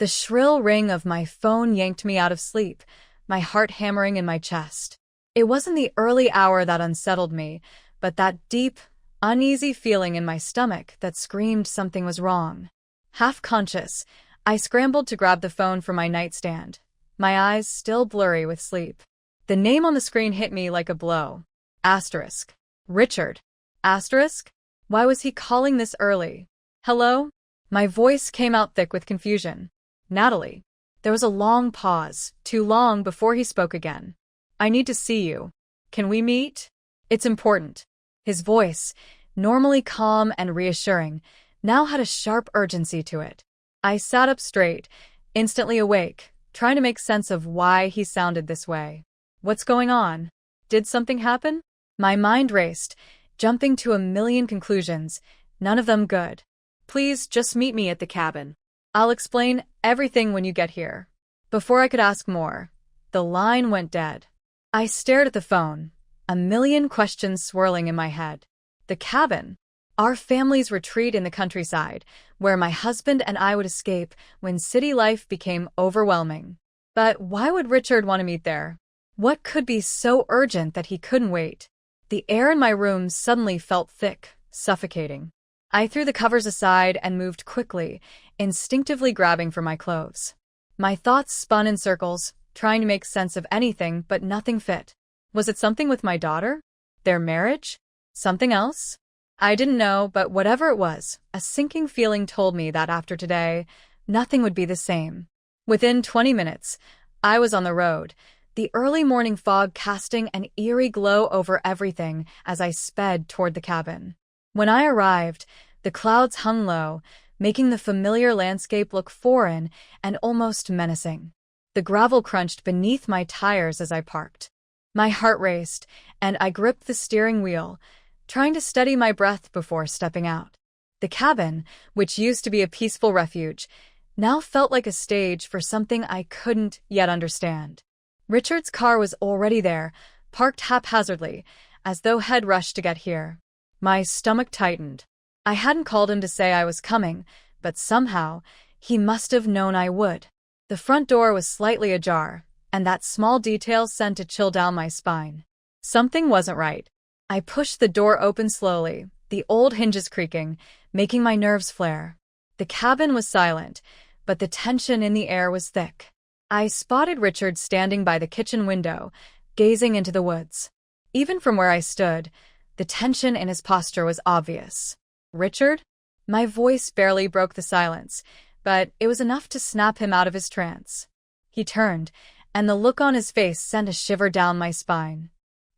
The shrill ring of my phone yanked me out of sleep, my heart hammering in my chest. It wasn't the early hour that unsettled me, but that deep, uneasy feeling in my stomach that screamed something was wrong. Half conscious, I scrambled to grab the phone from my nightstand, my eyes still blurry with sleep. The name on the screen hit me like a blow. Asterisk. Richard. Asterisk? Why was he calling this early? Hello? My voice came out thick with confusion. Natalie. There was a long pause, too long before he spoke again. I need to see you. Can we meet? It's important. His voice, normally calm and reassuring, now had a sharp urgency to it. I sat up straight, instantly awake, trying to make sense of why he sounded this way. What's going on? Did something happen? My mind raced, jumping to a million conclusions, none of them good. Please just meet me at the cabin. I'll explain everything when you get here. Before I could ask more, the line went dead. I stared at the phone, a million questions swirling in my head. The cabin, our family's retreat in the countryside, where my husband and I would escape when city life became overwhelming. But why would Richard want to meet there? What could be so urgent that he couldn't wait? The air in my room suddenly felt thick, suffocating. I threw the covers aside and moved quickly, instinctively grabbing for my clothes. My thoughts spun in circles, trying to make sense of anything, but nothing fit. Was it something with my daughter? Their marriage? Something else? I didn't know, but whatever it was, a sinking feeling told me that after today, nothing would be the same. Within 20 minutes, I was on the road, the early morning fog casting an eerie glow over everything as I sped toward the cabin. When I arrived, the clouds hung low, making the familiar landscape look foreign and almost menacing. The gravel crunched beneath my tires as I parked. My heart raced, and I gripped the steering wheel, trying to steady my breath before stepping out. The cabin, which used to be a peaceful refuge, now felt like a stage for something I couldn't yet understand. Richard's car was already there, parked haphazardly, as though he'd rushed to get here. My stomach tightened. I hadn't called him to say I was coming, but somehow, he must have known I would. The front door was slightly ajar, and that small detail sent a chill down my spine. Something wasn't right. I pushed the door open slowly, the old hinges creaking, making my nerves flare. The cabin was silent, but the tension in the air was thick. I spotted Richard standing by the kitchen window, gazing into the woods. Even from where I stood, the tension in his posture was obvious. Richard? My voice barely broke the silence, but it was enough to snap him out of his trance. He turned, and the look on his face sent a shiver down my spine.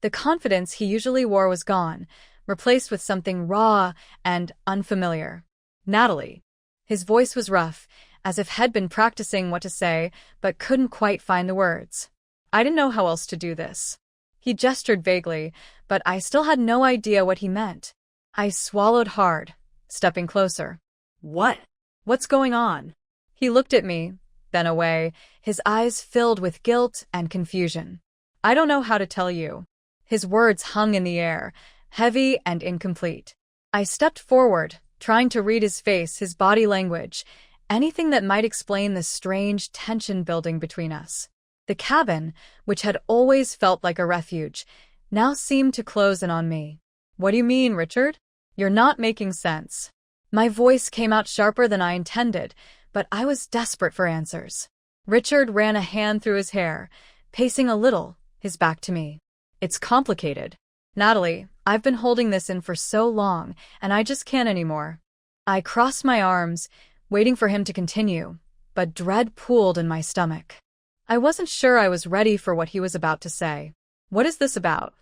The confidence he usually wore was gone, replaced with something raw and unfamiliar. Natalie. His voice was rough, as if he'd been practicing what to say, but couldn't quite find the words. I didn't know how else to do this. He gestured vaguely, but I still had no idea what he meant. I swallowed hard, stepping closer. What? What's going on? He looked at me, then away, his eyes filled with guilt and confusion. I don't know how to tell you. His words hung in the air, heavy and incomplete. I stepped forward, trying to read his face, his body language, anything that might explain the strange tension building between us. The cabin, which had always felt like a refuge, now seemed to close in on me. What do you mean, Richard? You're not making sense. My voice came out sharper than I intended, but I was desperate for answers. Richard ran a hand through his hair, pacing a little, his back to me. It's complicated. Natalie, I've been holding this in for so long, and I just can't anymore. I crossed my arms, waiting for him to continue, but dread pooled in my stomach. I wasn't sure I was ready for what he was about to say. What is this about?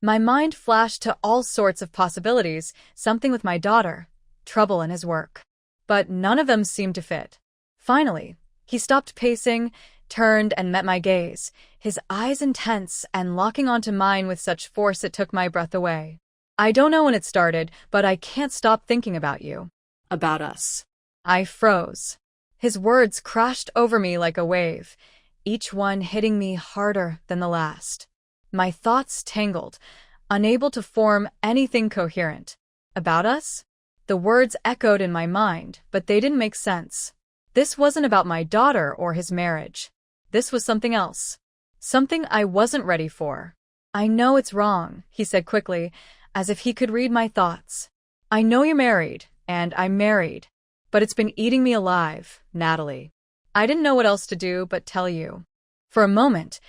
My mind flashed to all sorts of possibilities, something with my daughter, trouble in his work. But none of them seemed to fit. Finally, he stopped pacing, turned and met my gaze, his eyes intense and locking onto mine with such force it took my breath away. I don't know when it started, but I can't stop thinking about you. About us. I froze. His words crashed over me like a wave, each one hitting me harder than the last. My thoughts tangled, unable to form anything coherent. About us? The words echoed in my mind, but they didn't make sense. This wasn't about my daughter or his marriage. This was something else. Something I wasn't ready for. I know it's wrong, he said quickly, as if he could read my thoughts. I know you're married, and I'm married. But it's been eating me alive, Natalie. I didn't know what else to do but tell you. For a moment,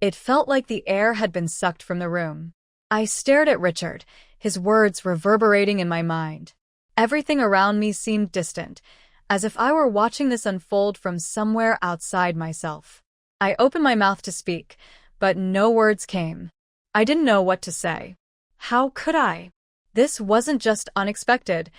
it felt like the air had been sucked from the room. I stared at Richard, his words reverberating in my mind. Everything around me seemed distant, as if I were watching this unfold from somewhere outside myself. I opened my mouth to speak, but no words came. I didn't know what to say. How could I? This wasn't just unexpected,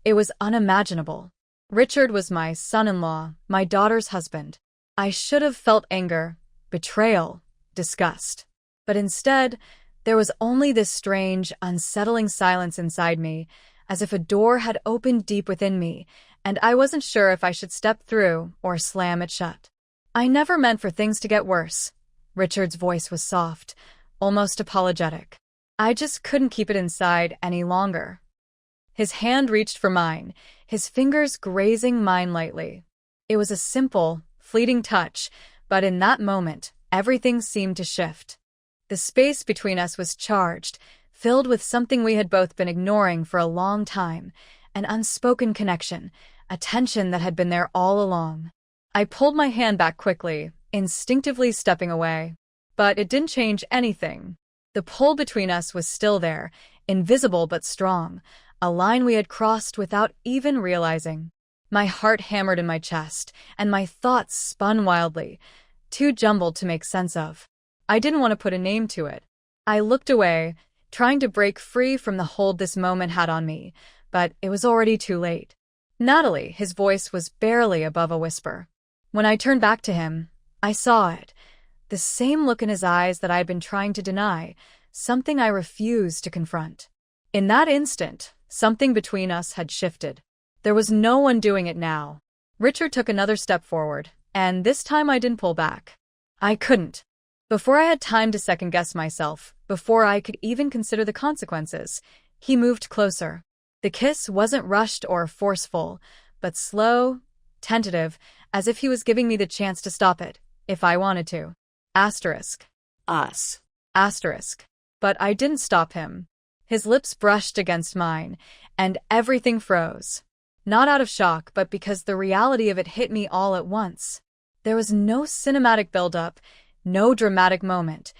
it was unimaginable. Richard was my son-in-law, my daughter's husband. I should have felt anger, betrayal, disgust. But instead, there was only this strange, unsettling silence inside me, as if a door had opened deep within me, and I wasn't sure if I should step through or slam it shut. I never meant for things to get worse. Richard's voice was soft, almost apologetic. I just couldn't keep it inside any longer. His hand reached for mine, his fingers grazing mine lightly. It was a simple, fleeting touch, but in that moment, everything seemed to shift. The space between us was charged, filled with something we had both been ignoring for a long time, an unspoken connection, a tension that had been there all along. I pulled my hand back quickly, instinctively stepping away. But it didn't change anything. The pull between us was still there, invisible but strong, a line we had crossed without even realizing. My heart hammered in my chest, and my thoughts spun wildly, too jumbled to make sense of. I didn't want to put a name to it. I looked away, trying to break free from the hold this moment had on me, but it was already too late. Natalie, his voice was barely above a whisper. When I turned back to him, I saw it. The same look in his eyes that I had been trying to deny, something I refused to confront. In that instant, something between us had shifted. There was no one doing it now. Richard took another step forward, and this time I didn't pull back. I couldn't. Before I had time to second-guess myself, before I could even consider the consequences, he moved closer. The kiss wasn't rushed or forceful, but slow, tentative, as if he was giving me the chance to stop it, if I wanted to. Asterisk. Us. Asterisk. But I didn't stop him. His lips brushed against mine, and everything froze. Not out of shock, but because the reality of it hit me all at once. There was no cinematic build-up, no dramatic moment,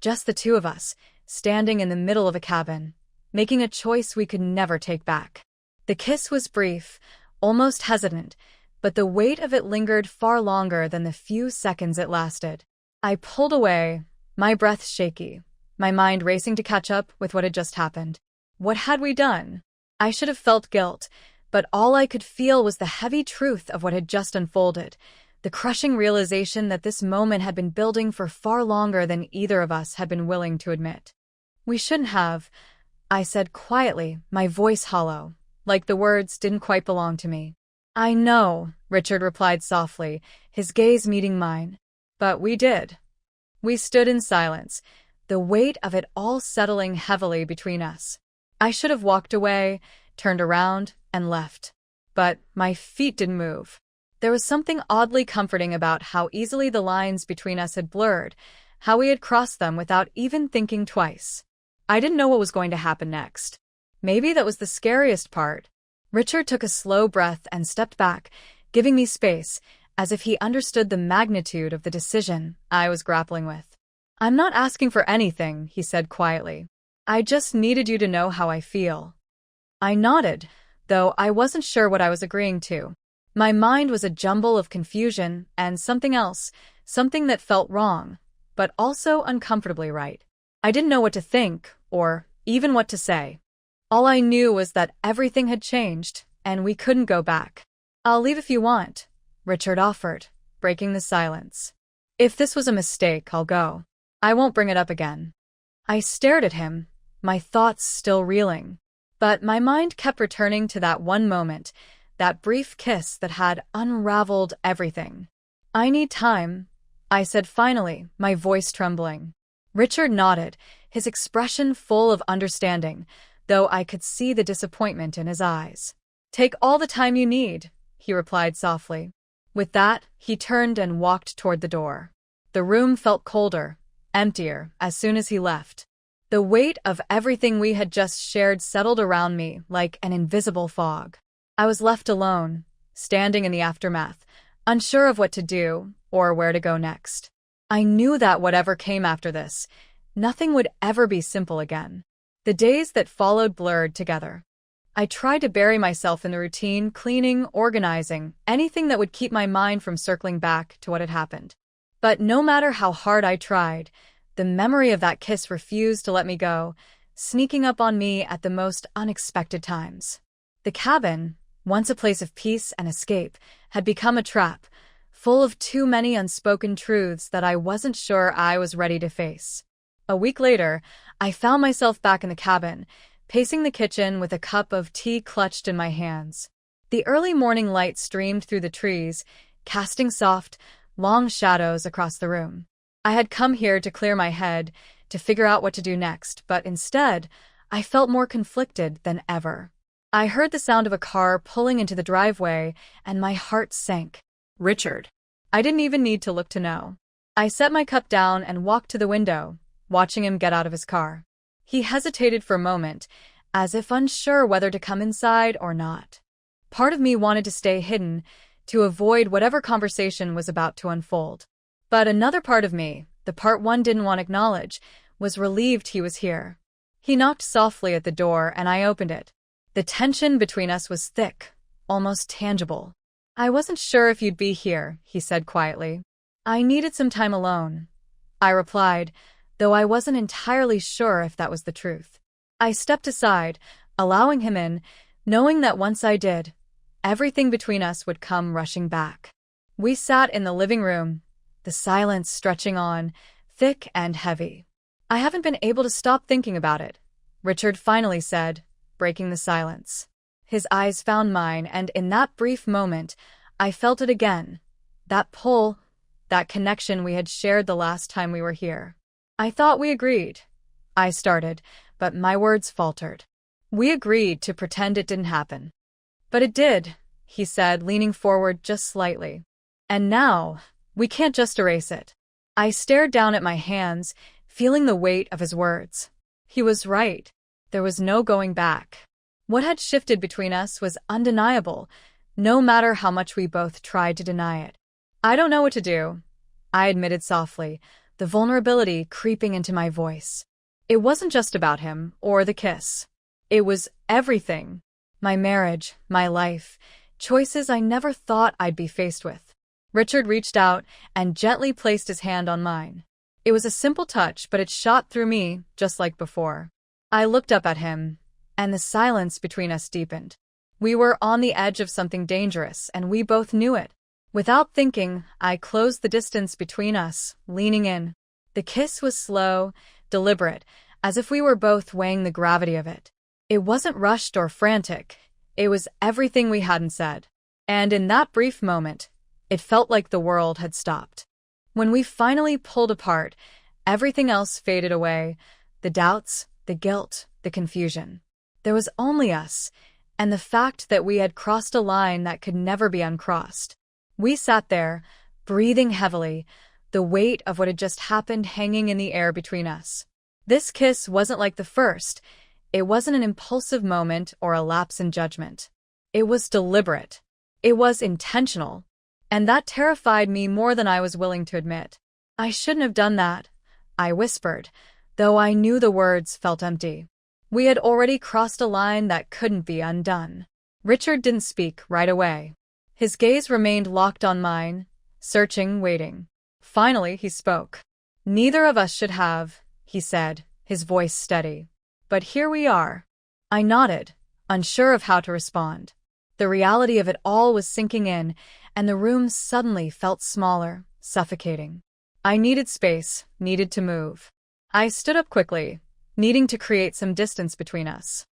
just the two of us, standing in the middle of a cabin, making a choice we could never take back. The kiss was brief, almost hesitant, but the weight of it lingered far longer than the few seconds it lasted. I pulled away, my breath shaky, my mind racing to catch up with what had just happened. What had we done? I should have felt guilt, but all I could feel was the heavy truth of what had just unfolded, the crushing realization that this moment had been building for far longer than either of us had been willing to admit. We shouldn't have, I said quietly, my voice hollow, like the words didn't quite belong to me. I know, Richard replied softly, his gaze meeting mine. But we did. We stood in silence, the weight of it all settling heavily between us. I should have walked away, turned around, and left. But my feet didn't move. There was something oddly comforting about how easily the lines between us had blurred, how we had crossed them without even thinking twice. I didn't know what was going to happen next. Maybe that was the scariest part. Richard took a slow breath and stepped back, giving me space, as if he understood the magnitude of the decision I was grappling with. I'm not asking for anything, he said quietly. I just needed you to know how I feel. I nodded, though I wasn't sure what I was agreeing to. My mind was a jumble of confusion and something else, something that felt wrong, but also uncomfortably right. I didn't know what to think, or even what to say. All I knew was that everything had changed, and we couldn't go back. I'll leave if you want, Richard offered, breaking the silence. If this was a mistake, I'll go. I won't bring it up again. I stared at him, my thoughts still reeling. But my mind kept returning to that one moment, that brief kiss that had unraveled everything. I need time, I said finally, my voice trembling. Richard nodded, his expression full of understanding, though I could see the disappointment in his eyes. Take all the time you need, he replied softly. With that, he turned and walked toward the door. The room felt colder, emptier, as soon as he left. The weight of everything we had just shared settled around me like an invisible fog. I was left alone, standing in the aftermath, unsure of what to do or where to go next. I knew that whatever came after this, nothing would ever be simple again. The days that followed blurred together. I tried to bury myself in the routine, cleaning, organizing, anything that would keep my mind from circling back to what had happened. But no matter how hard I tried, the memory of that kiss refused to let me go, sneaking up on me at the most unexpected times. The cabin, once a place of peace and escape, had become a trap, full of too many unspoken truths that I wasn't sure I was ready to face. A week later, I found myself back in the cabin, pacing the kitchen with a cup of tea clutched in my hands. The early morning light streamed through the trees, casting soft, long shadows across the room. I had come here to clear my head, to figure out what to do next, but instead, I felt more conflicted than ever. I heard the sound of a car pulling into the driveway, and my heart sank. Richard. I didn't even need to look to know. I set my cup down and walked to the window, watching him get out of his car. He hesitated for a moment, as if unsure whether to come inside or not. Part of me wanted to stay hidden, to avoid whatever conversation was about to unfold. But another part of me, the part one didn't want to acknowledge, was relieved he was here. He knocked softly at the door and I opened it. The tension between us was thick, almost tangible. "I wasn't sure if you'd be here," he said quietly. "I needed some time alone," I replied, though I wasn't entirely sure if that was the truth. I stepped aside, allowing him in, knowing that once I did, everything between us would come rushing back. We sat in the living room, the silence stretching on, thick and heavy. "I haven't been able to stop thinking about it," Richard finally said, breaking the silence. His eyes found mine, and in that brief moment, I felt it again. That pull, that connection we had shared the last time we were here. "I thought we agreed," I started, but my words faltered. "We agreed to pretend it didn't happen." "But it did," he said, leaning forward just slightly. "And now, we can't just erase it." I stared down at my hands, feeling the weight of his words. He was right. There was no going back. What had shifted between us was undeniable, no matter how much we both tried to deny it. "I don't know what to do," I admitted softly, the vulnerability creeping into my voice. It wasn't just about him or the kiss. It was everything. My marriage, my life, choices I never thought I'd be faced with. Richard reached out and gently placed his hand on mine. It was a simple touch, but it shot through me, just like before. I looked up at him, and the silence between us deepened. We were on the edge of something dangerous, and we both knew it. Without thinking, I closed the distance between us, leaning in. The kiss was slow, deliberate, as if we were both weighing the gravity of it. It wasn't rushed or frantic. It was everything we hadn't said. And in that brief moment, it felt like the world had stopped. When we finally pulled apart, everything else faded away. The doubts, the guilt, the confusion. There was only us, and the fact that we had crossed a line that could never be uncrossed. We sat there, breathing heavily, the weight of what had just happened hanging in the air between us. This kiss wasn't like the first. It wasn't an impulsive moment or a lapse in judgment. It was deliberate. It was intentional. And that terrified me more than I was willing to admit. "I shouldn't have done that," I whispered, though I knew the words felt empty. We had already crossed a line that couldn't be undone. Richard didn't speak right away. His gaze remained locked on mine, searching, waiting. Finally, he spoke. "Neither of us should have," he said, his voice steady. "But here we are." I nodded, unsure of how to respond. The reality of it all was sinking in, and the room suddenly felt smaller, suffocating. I needed space, needed to move. I stood up quickly, needing to create some distance between us.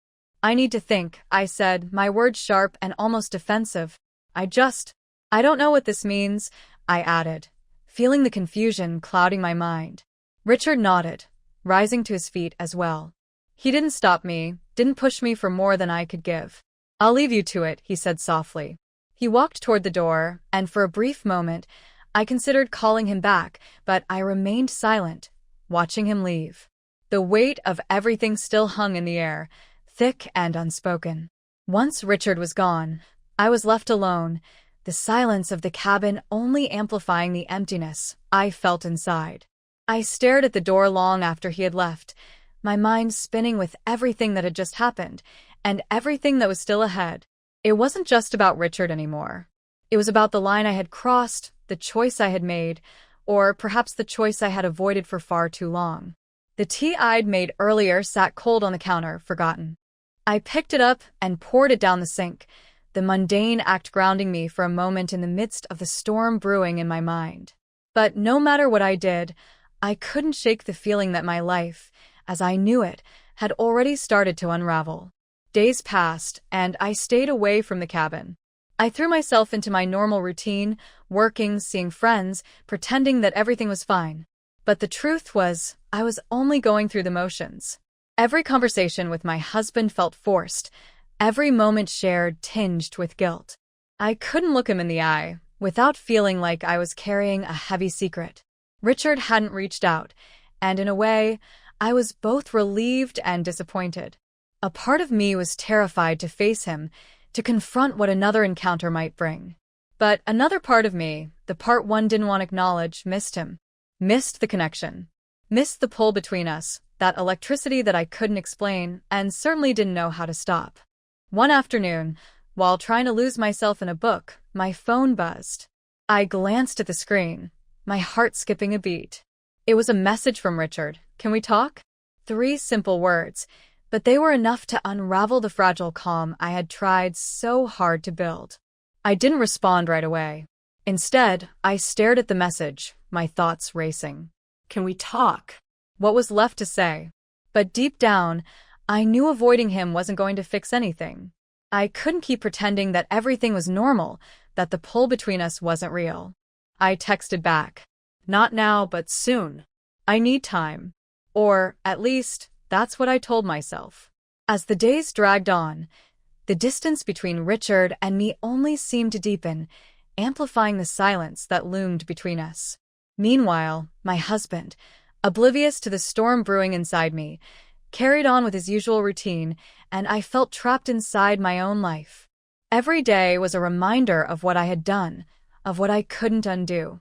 "I need to think," I said, my words sharp and almost defensive. I don't know what this means," I added, feeling the confusion clouding my mind. Richard nodded, rising to his feet as well. He didn't stop me, didn't push me for more than I could give. "I'll leave you to it," he said softly. He walked toward the door, and for a brief moment, I considered calling him back, but I remained silent, watching him leave. The weight of everything still hung in the air, thick and unspoken. Once Richard was gone, I was left alone, the silence of the cabin only amplifying the emptiness I felt inside. I stared at the door long after he had left, my mind spinning with everything that had just happened, and everything that was still ahead. It wasn't just about Richard anymore. It was about the line I had crossed, the choice I had made, or perhaps the choice I had avoided for far too long. The tea I'd made earlier sat cold on the counter, forgotten. I picked it up and poured it down the sink, the mundane act grounding me for a moment in the midst of the storm brewing in my mind. But no matter what I did, I couldn't shake the feeling that my life, as I knew it, had already started to unravel. Days passed, and I stayed away from the cabin. I threw myself into my normal routine, working, seeing friends, pretending that everything was fine. But the truth was, I was only going through the motions. Every conversation with my husband felt forced, every moment shared tinged with guilt. I couldn't look him in the eye without feeling like I was carrying a heavy secret. Richard hadn't reached out, and in a way, I was both relieved and disappointed. A part of me was terrified to face him, to confront what another encounter might bring. But another part of me, the part one didn't want to acknowledge, missed him. Missed the connection. Missed the pull between us, that electricity that I couldn't explain and certainly didn't know how to stop. One afternoon, while trying to lose myself in a book, my phone buzzed. I glanced at the screen, my heart skipping a beat. It was a message from Richard. "Can we talk?" 3 simple words, but they were enough to unravel the fragile calm I had tried so hard to build. I didn't respond right away. Instead, I stared at the message, my thoughts racing. "Can we talk?" What was left to say? But deep down, I knew avoiding him wasn't going to fix anything. I couldn't keep pretending that everything was normal, that the pull between us wasn't real. I texted back. "Not now, but soon. I need time." Or, at least, that's what I told myself. As the days dragged on, the distance between Richard and me only seemed to deepen, amplifying the silence that loomed between us. Meanwhile, my husband, oblivious to the storm brewing inside me, carried on with his usual routine, and I felt trapped inside my own life. Every day was a reminder of what I had done, of what I couldn't undo.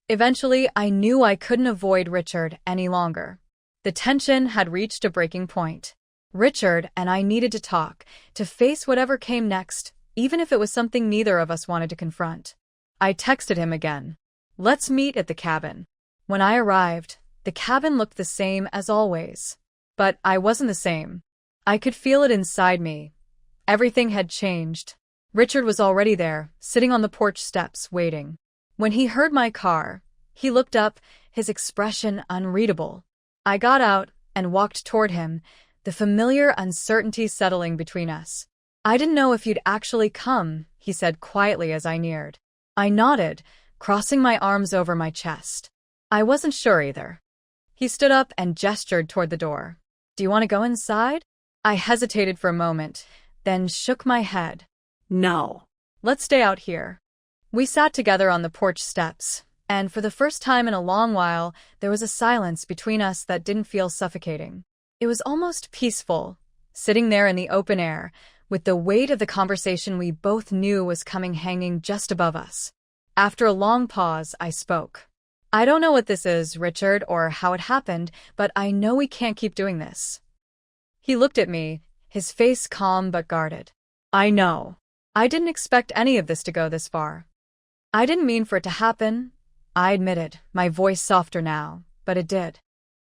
Eventually, I knew I couldn't avoid Richard any longer. The tension had reached a breaking point. Richard and I needed to talk, to face whatever came next, even if it was something neither of us wanted to confront. I texted him again. "Let's meet at the cabin." When I arrived, the cabin looked the same as always. But I wasn't the same. I could feel it inside me. Everything had changed. Richard was already there, sitting on the porch steps, waiting. When he heard my car, he looked up, his expression unreadable. I got out and walked toward him, the familiar uncertainty settling between us. "I didn't know if you'd actually come," he said quietly as I neared. I nodded, crossing my arms over my chest. I wasn't sure either. He stood up and gestured toward the door. "Do you want to go inside?" I hesitated for a moment, then shook my head. "No. Let's stay out here." We sat together on the porch steps, and for the first time in a long while, there was a silence between us that didn't feel suffocating. It was almost peaceful, sitting there in the open air, with the weight of the conversation we both knew was coming hanging just above us. After a long pause, I spoke. "I don't know what this is, Richard, or how it happened, but I know we can't keep doing this." He looked at me, his face calm but guarded. "I know. I didn't expect any of this to go this far. I didn't mean for it to happen," I admitted, my voice softer now, but it did.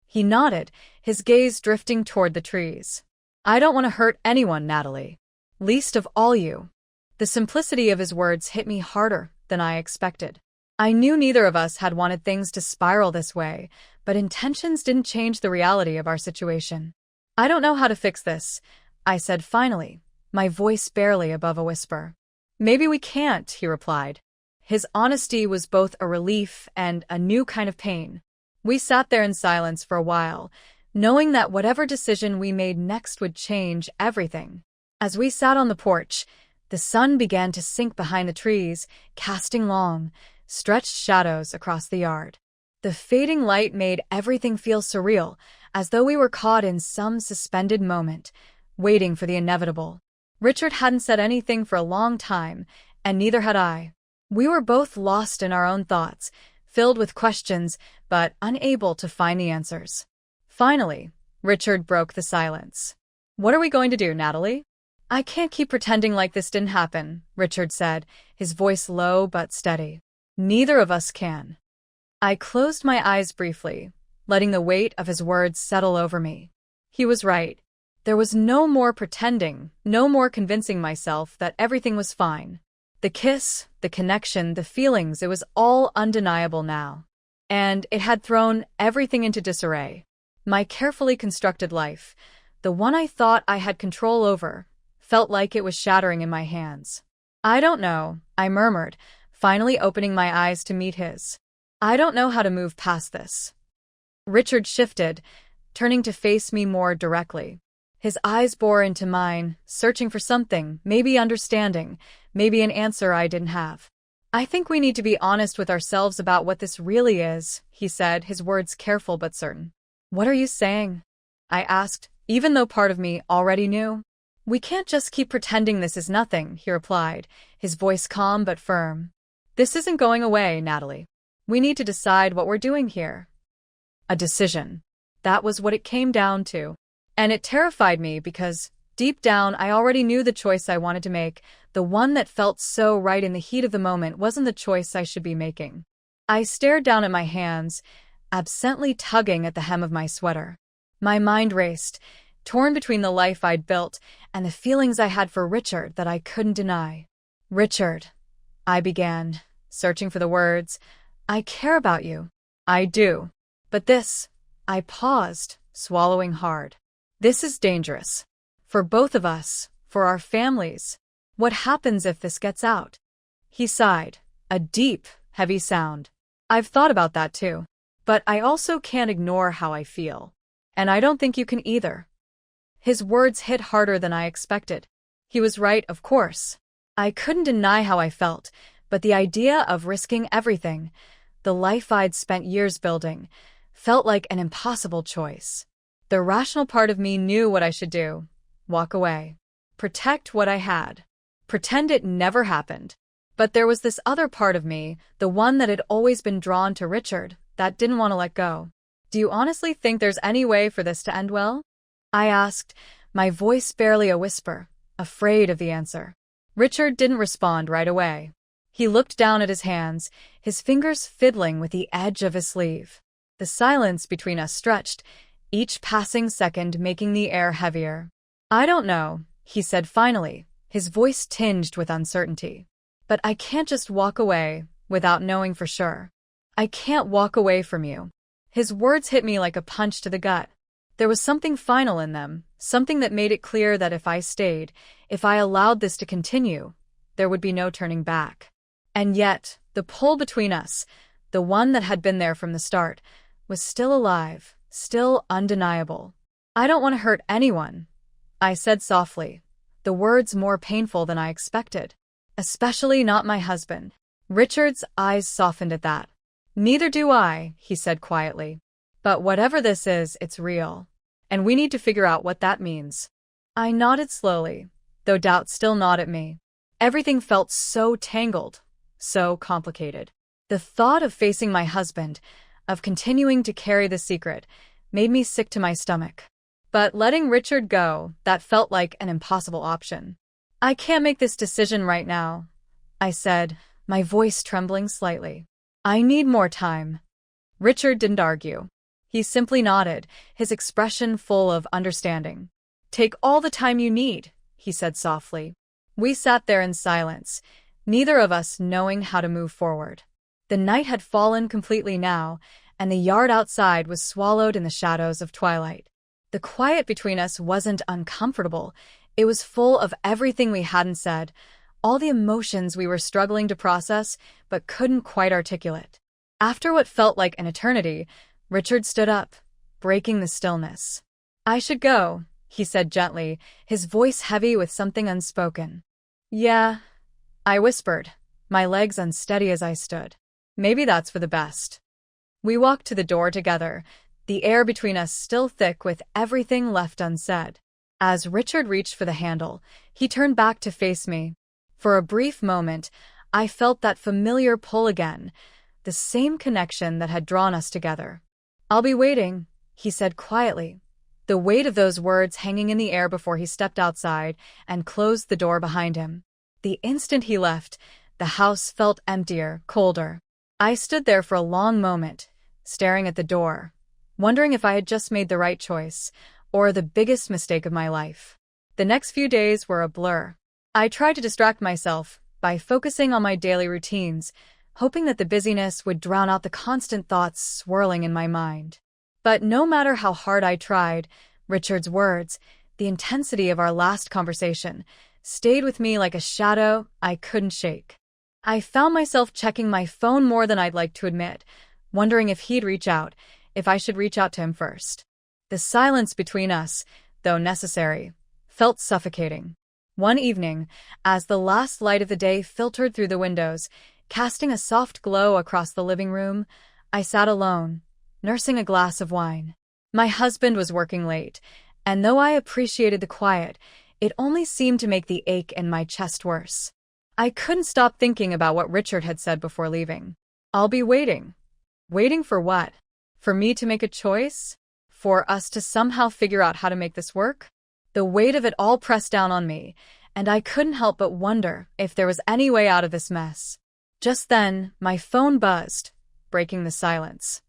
He nodded, his gaze drifting toward the trees. "I don't want to hurt anyone, Natalie. Least of all you." The simplicity of his words hit me harder than I expected. I knew neither of us had wanted things to spiral this way, but intentions didn't change the reality of our situation. "I don't know how to fix this," I said finally, my voice barely above a whisper. "Maybe we can't," he replied. His honesty was both a relief and a new kind of pain. We sat there in silence for a while, knowing that whatever decision we made next would change everything. As we sat on the porch, The sun began to sink behind the trees, casting long, stretched shadows across the yard. The fading light made everything feel surreal, as though we were caught in some suspended moment, waiting for the inevitable. Richard hadn't said anything for a long time, and neither had I. We were both lost in our own thoughts, filled with questions, but unable to find the answers. Finally, Richard broke the silence. "What are we going to do, Natalie?" "I can't keep pretending like this didn't happen," Richard said, his voice low but steady. "Neither of us can." I closed my eyes briefly, letting the weight of his words settle over me. He was right. There was no more pretending, no more convincing myself that everything was fine. The kiss, the connection, the feelings, it was all undeniable now. And it had thrown everything into disarray. My carefully constructed life, the one I thought I had control over, felt like it was shattering in my hands. "I don't know," I murmured, finally opening my eyes to meet his. "I don't know how to move past this." Richard shifted, turning to face me more directly. His eyes bore into mine, searching for something, maybe understanding, maybe an answer I didn't have. "I think we need to be honest with ourselves about what this really is," he said, his words careful but certain. "What are you saying?" I asked, even though part of me already knew. "We can't just keep pretending this is nothing," he replied, his voice calm but firm. "This isn't going away, Natalie. We need to decide what we're doing here." A decision. That was what it came down to. And it terrified me because, deep down, I already knew the choice I wanted to make, the one that felt so right in the heat of the moment wasn't the choice I should be making. I stared down at my hands, absently tugging at the hem of my sweater. My mind raced, torn between the life I'd built and the feelings I had for Richard that I couldn't deny. "Richard," I began, searching for the words, "I care about you. I do. But this," I paused, swallowing hard. "This is dangerous. For both of us, for our families. What happens if this gets out?" He sighed, a deep, heavy sound. "I've thought about that too. But I also can't ignore how I feel. And I don't think you can either." His words hit harder than I expected. He was right, of course. I couldn't deny how I felt, but the idea of risking everything, the life I'd spent years building, felt like an impossible choice. The rational part of me knew what I should do. Walk away. Protect what I had. Pretend it never happened. But there was this other part of me, the one that had always been drawn to Richard, that didn't want to let go. "Do you honestly think there's any way for this to end well?" I asked, my voice barely a whisper, afraid of the answer. Richard didn't respond right away. He looked down at his hands, his fingers fiddling with the edge of his sleeve. The silence between us stretched, each passing second making the air heavier. "I don't know," he said finally, his voice tinged with uncertainty. "But I can't just walk away without knowing for sure. I can't walk away from you." His words hit me like a punch to the gut. There was something final in them, something that made it clear that if I stayed, if I allowed this to continue, there would be no turning back. And yet, the pull between us, the one that had been there from the start, was still alive, still undeniable. "I don't want to hurt anyone," I said softly, the words more painful than I expected. "Especially not my husband." Richard's eyes softened at that. "Neither do I," he said quietly. "But whatever this is, it's real. And we need to figure out what that means." I nodded slowly, though doubt still gnawed at me. Everything felt so tangled, so complicated. The thought of facing my husband, of continuing to carry the secret, made me sick to my stomach. But letting Richard go, that felt like an impossible option. "I can't make this decision right now," I said, my voice trembling slightly. "I need more time." Richard didn't argue. He simply nodded, his expression full of understanding. "Take all the time you need," he said softly. We sat there in silence, neither of us knowing how to move forward. The night had fallen completely now, and the yard outside was swallowed in the shadows of twilight. The quiet between us wasn't uncomfortable. It was full of everything we hadn't said, all the emotions we were struggling to process but couldn't quite articulate. After what felt like an eternity, Richard stood up, breaking the stillness. "I should go," he said gently, his voice heavy with something unspoken. Yeah, I whispered, my legs unsteady as I stood. Maybe that's for the best. We walked to the door together, the air between us still thick with everything left unsaid. As Richard reached for the handle, he turned back to face me. For a brief moment, I felt that familiar pull again, the same connection that had drawn us together. "I'll be waiting," he said quietly, the weight of those words hanging in the air before he stepped outside and closed the door behind him. The instant he left, the house felt emptier, colder. I stood there for a long moment, staring at the door, wondering if I had just made the right choice, or the biggest mistake of my life. The next few days were a blur. I tried to distract myself by focusing on my daily routines, hoping that the busyness would drown out the constant thoughts swirling in my mind. But no matter how hard I tried, Richard's words, the intensity of our last conversation, stayed with me like a shadow I couldn't shake. I found myself checking my phone more than I'd like to admit, wondering if he'd reach out, if I should reach out to him first. The silence between us, though necessary, felt suffocating. One evening, as the last light of the day filtered through the windows, casting a soft glow across the living room, I sat alone, nursing a glass of wine. My husband was working late, and though I appreciated the quiet, it only seemed to make the ache in my chest worse. I couldn't stop thinking about what Richard had said before leaving. "I'll be waiting." Waiting for what? For me to make a choice? For us to somehow figure out how to make this work? The weight of it all pressed down on me, and I couldn't help but wonder if there was any way out of this mess. Just then, my phone buzzed, breaking the silence.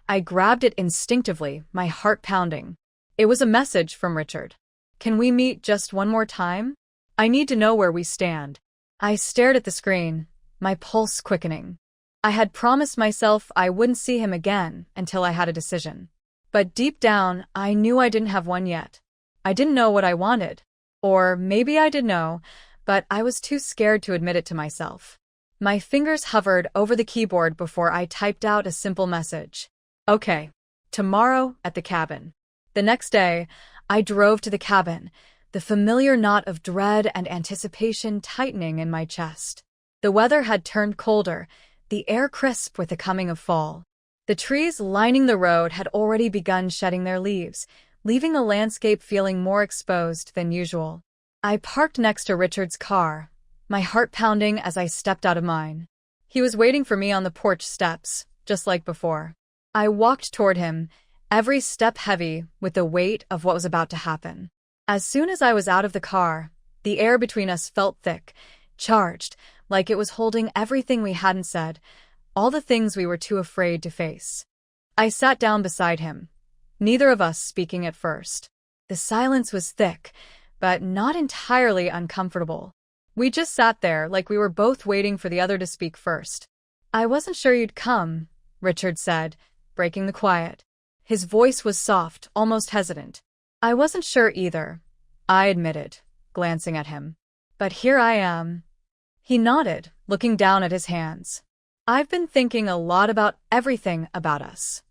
I grabbed it instinctively, my heart pounding. It was a message from Richard. "Can we meet just one more time? I need to know where we stand." I stared at the screen, my pulse quickening. I had promised myself I wouldn't see him again until I had a decision. But deep down, I knew I didn't have one yet. I didn't know what I wanted. Or maybe I did know, but I was too scared to admit it to myself. My fingers hovered over the keyboard before I typed out a simple message. "Okay, tomorrow at the cabin." The next day, I drove to the cabin, the familiar knot of dread and anticipation tightening in my chest. The weather had turned colder, the air crisp with the coming of fall. The trees lining the road had already begun shedding their leaves, leaving the landscape feeling more exposed than usual. I parked next to Richard's car, my heart pounding as I stepped out of mine. He was waiting for me on the porch steps, just like before. I walked toward him, every step heavy with the weight of what was about to happen. As soon as I was out of the car, the air between us felt thick, charged, like it was holding everything we hadn't said, all the things we were too afraid to face. I sat down beside him, neither of us speaking at first. The silence was thick, but not entirely uncomfortable. We just sat there like we were both waiting for the other to speak first. "I wasn't sure you'd come," Richard said, breaking the quiet. His voice was soft, almost hesitant. "I wasn't sure either," I admitted, glancing at him. "But here I am." He nodded, looking down at his hands. "I've been thinking a lot about everything about us."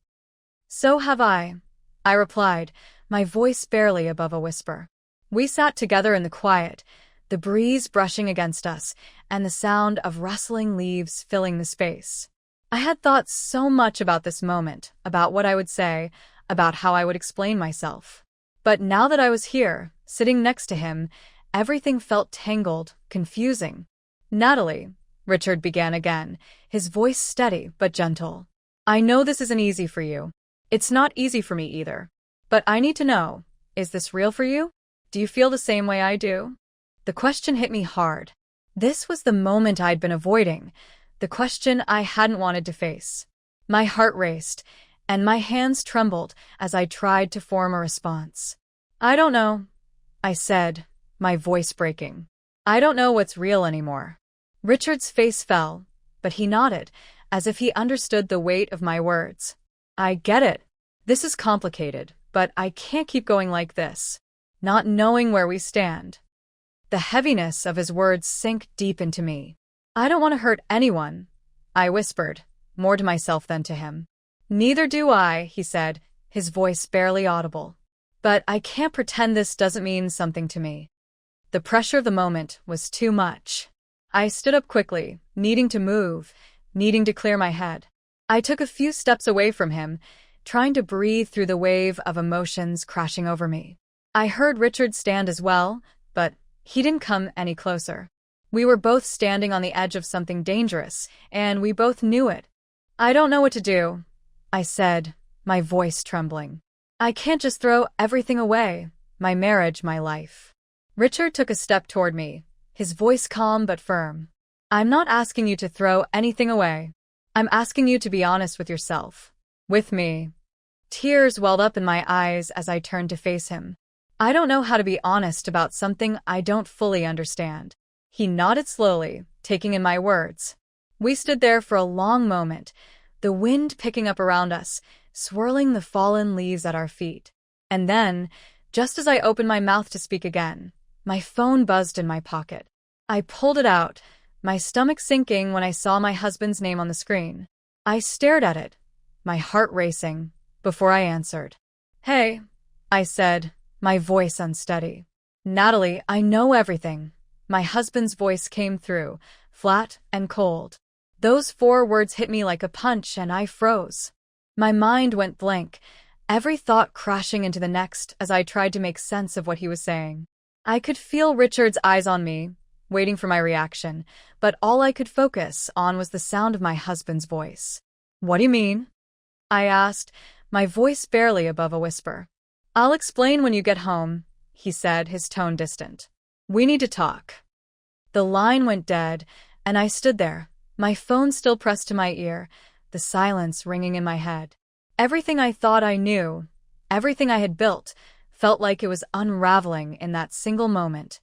"So have I," I replied, my voice barely above a whisper. We sat together in the quiet, the breeze brushing against us, and the sound of rustling leaves filling the space. I had thought so much about this moment, about what I would say, about how I would explain myself. But now that I was here, sitting next to him, everything felt tangled, confusing. "Natalie," Richard began again, his voice steady but gentle. "I know this isn't easy for you. It's not easy for me either. But I need to know, is this real for you? Do you feel the same way I do?" The question hit me hard. This was the moment I'd been avoiding, the question I hadn't wanted to face. My heart raced, and my hands trembled as I tried to form a response. "I don't know," I said, my voice breaking. "I don't know what's real anymore." Richard's face fell, but he nodded, as if he understood the weight of my words. "I get it. This is complicated, but I can't keep going like this, not knowing where we stand." The heaviness of his words sank deep into me. "I don't want to hurt anyone," I whispered, more to myself than to him. "Neither do I," he said, his voice barely audible. "But I can't pretend this doesn't mean something to me." The pressure of the moment was too much. I stood up quickly, needing to move, needing to clear my head. I took a few steps away from him, trying to breathe through the wave of emotions crashing over me. I heard Richard stand as well, but he didn't come any closer. We were both standing on the edge of something dangerous, and we both knew it. "I don't know what to do," I said, my voice trembling. "I can't just throw everything away, my marriage, my life." Richard took a step toward me, his voice calm but firm. "I'm not asking you to throw anything away. I'm asking you to be honest with yourself. With me." Tears welled up in my eyes as I turned to face him. "I don't know how to be honest about something I don't fully understand." He nodded slowly, taking in my words. We stood there for a long moment, the wind picking up around us, swirling the fallen leaves at our feet. And then, just as I opened my mouth to speak again, my phone buzzed in my pocket. I pulled it out, my stomach sinking when I saw my husband's name on the screen. I stared at it, my heart racing, before I answered. "Hey," I said, my voice unsteady. "Natalie, I know everything." My husband's voice came through, flat and cold. Those 4 words hit me like a punch and I froze. My mind went blank, every thought crashing into the next as I tried to make sense of what he was saying. I could feel Richard's eyes on me, waiting for my reaction, but all I could focus on was the sound of my husband's voice. "What do you mean?" I asked, my voice barely above a whisper. "I'll explain when you get home," he said, his tone distant. "We need to talk." The line went dead, and I stood there, my phone still pressed to my ear, the silence ringing in my head. Everything I thought I knew, everything I had built, felt like it was unraveling in that single moment.